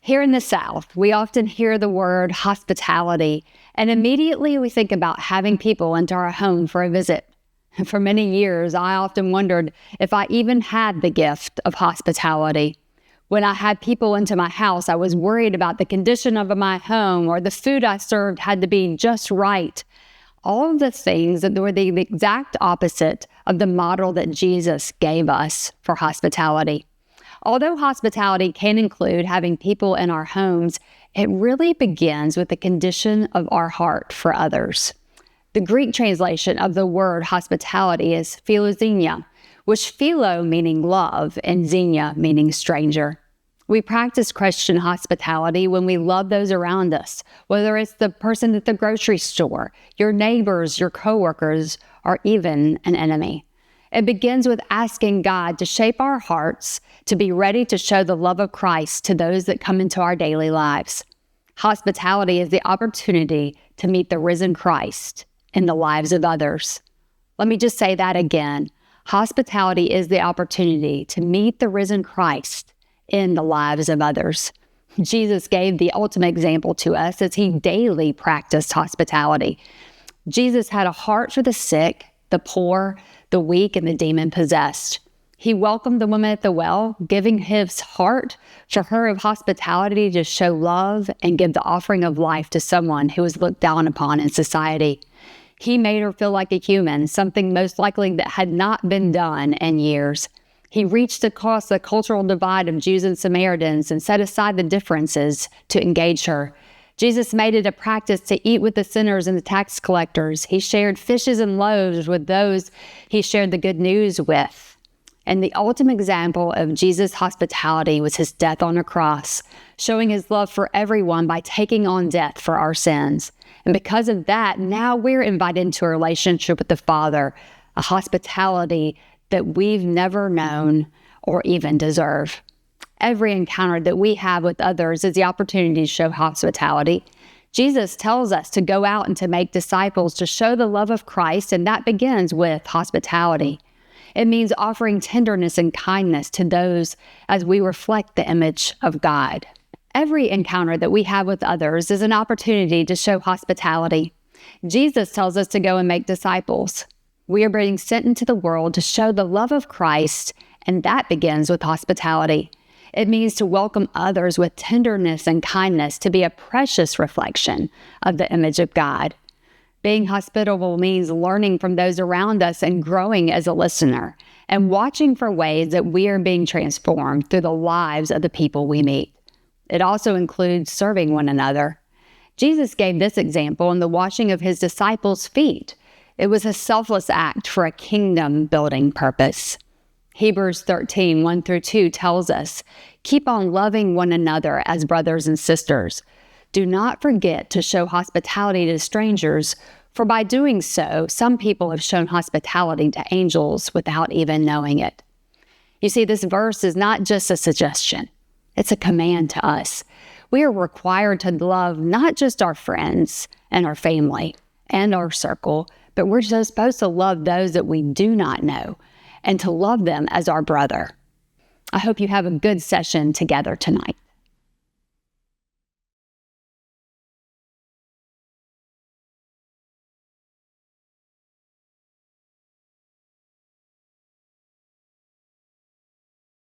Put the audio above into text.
Here in the South, we often hear the word hospitality, and immediately we think about having people into our home for a visit. For many years, I often wondered if I even had the gift of hospitality. When I had people into my house, I was worried about the condition of my home, or the food I served had to be just right. All of the things that were the exact opposite of the model that Jesus gave us for hospitality. Although hospitality can include having people in our homes, it really begins with the condition of our heart for others. The Greek translation of the word hospitality is philoxenia, which philo meaning love and xenia meaning stranger. We practice Christian hospitality when we love those around us, whether it's the person at the grocery store, your neighbors, your coworkers, or even an enemy. It begins with asking God to shape our hearts to be ready to show the love of Christ to those that come into our daily lives. Hospitality is the opportunity to meet the risen Christ in the lives of others. Let me just say that again. Hospitality is the opportunity to meet the risen Christ in the lives of others. Jesus gave the ultimate example to us as he daily practiced hospitality. Jesus had a heart for the sick, the poor, the weak, and the demon-possessed. He welcomed the woman at the well, giving his heart for her of hospitality to show love and give the offering of life to someone who was looked down upon in society. He made her feel like a human, something most likely that had not been done in years. He reached across the cultural divide of Jews and Samaritans and set aside the differences to engage her. Jesus made it a practice to eat with the sinners and the tax collectors. He shared fishes and loaves with those he shared the good news with. And the ultimate example of Jesus' hospitality was his death on a cross, showing his love for everyone by taking on death for our sins. And because of that, now we're invited into a relationship with the Father, a hospitality that we've never known or even deserve. Every encounter that we have with others is the opportunity to show hospitality. Jesus tells us to go out and to make disciples, to show the love of Christ, and that begins with hospitality. It means offering tenderness and kindness to those as we reflect the image of God. Every encounter that we have with others is an opportunity to show hospitality. Jesus tells us to go and make disciples. We are being sent into the world to show the love of Christ, and that begins with hospitality. It means to welcome others with tenderness and kindness, to be a precious reflection of the image of God. Being hospitable means learning from those around us and growing as a listener, and watching for ways that we are being transformed through the lives of the people we meet. It also includes serving one another. Jesus gave this example in the washing of his disciples' feet. It was a selfless act for a kingdom-building purpose. Hebrews 13, 1-2 tells us, "Keep on loving one another as brothers and sisters. Do not forget to show hospitality to strangers, for by doing so, some people have shown hospitality to angels without even knowing it." You see, this verse is not just a suggestion. It's a command to us. We are required to love not just our friends and our family and our circle, but we're supposed to love those that we do not know and to love them as our brother. I hope you have a good session together tonight.